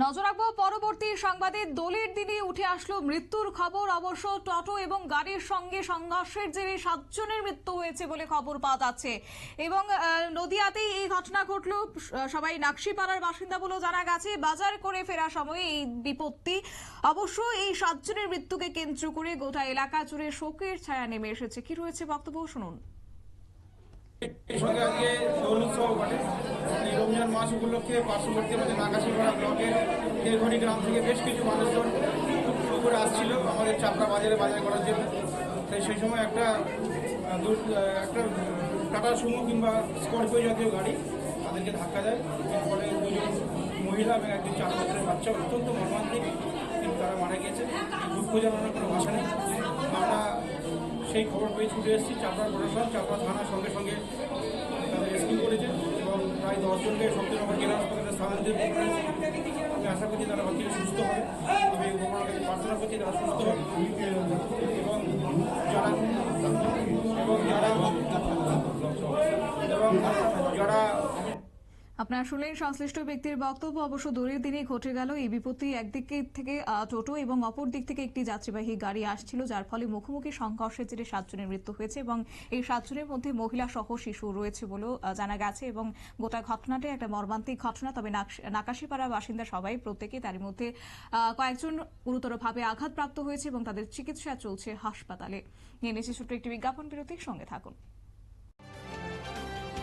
নজর রাখবো পরবর্তী সংবাদে। দোলের দিনে উঠে আসলো মৃত্যুর খবর। অবশ্য টোটো এবং গাড়ির সঙ্গে সংঘর্ষের জেরে 7 জনের মৃত্যু হয়েছে বলে খবর পাওয়া যাচ্ছে এবং নদিয়াতেই এই ঘটনা ঘটলো। সবাই নাকশিপাড়ার বাসিন্দা বলেও জানা গেছে। বাজার করে ফেরার সময় এই বিপত্তি। অবশ্য এই 7 জনের মৃত্যুকে কেন্দ্র করে গোটা এলাকা জুড়ে শোকের ছায়া নেমে এসেছে। কি রয়েছে বক্তব্য শুনুন। সঙ্গে আজকে দোল উৎসব বটে। এই রমজান মাস উপলক্ষে পার্শ্ববর্তী নাকাশিপাড়া ব্লকের তেলঘড়ি গ্রাম থেকে বেশ কিছু মানুষজন পুকুরে আসছিল আমাদের চাপড়া বাজারে বাজার করার জন্য। তাই সেই সময় একটা টাটা সুমো কিংবা স্করপিও জাতীয় গাড়ি তাদেরকে ধাক্কা দেয়। এর ফলে দুজন মহিলা এবং একজন 4 বছরের বাচ্চা অত্যন্ত মর্মান্তিক, কিন্তু তারা মারা গিয়েছে। দুঃখ জানানোর কোনো ভাষা নেই। আমরা সেই খবর পেয়ে ছুটে এসেছি। চাপড়া প্রশাসন, চাপড়া থানার সঙ্গে সঙ্গে তাদের রেস্কিউ করেছে এবং প্রায় 10 জনকে শক্তিনগর জেলা হাসপাতালে স্থানান্তরিত করেছে। আমি আশা করছি তারা বাকি সুস্থ হবে। আমি ভগবানের কাছে প্রার্থনা করছি তারা সুস্থ হবে এবং যারা আপনারা শুনলেন সংশ্লিষ্ট ব্যক্তির বক্তব্য। অবশ্য দোলের দিনে ঘটে গেল এই বিপত্তি। একদিক থেকে টোটো এবং অপর দিক থেকে একটি যাত্রীবাহী গাড়ি আসছিল, যার ফলে মুখোমুখি সংঘর্ষের জেরে 7 জনের মৃত্যু হয়েছে এবং এই 7 জনের মধ্যে মহিলা সহ শিশু রয়েছে বলেও জানা গেছে। এবং গোটা ঘটনাটি একটা মর্মান্তিক ঘটনা। তবে নাকাশিপাড়া বাসিন্দা সবাই প্রত্যেকে, তার মধ্যে কয়েকজন গুরুতরভাবে আঘাতপ্রাপ্ত হয়েছে এবং তাদের চিকিৎসা চলছে হাসপাতালে। নিয়ে নিচ্ছে ছোট্ট একটি বিজ্ঞাপন বিরতির সঙ্গে থাকুন।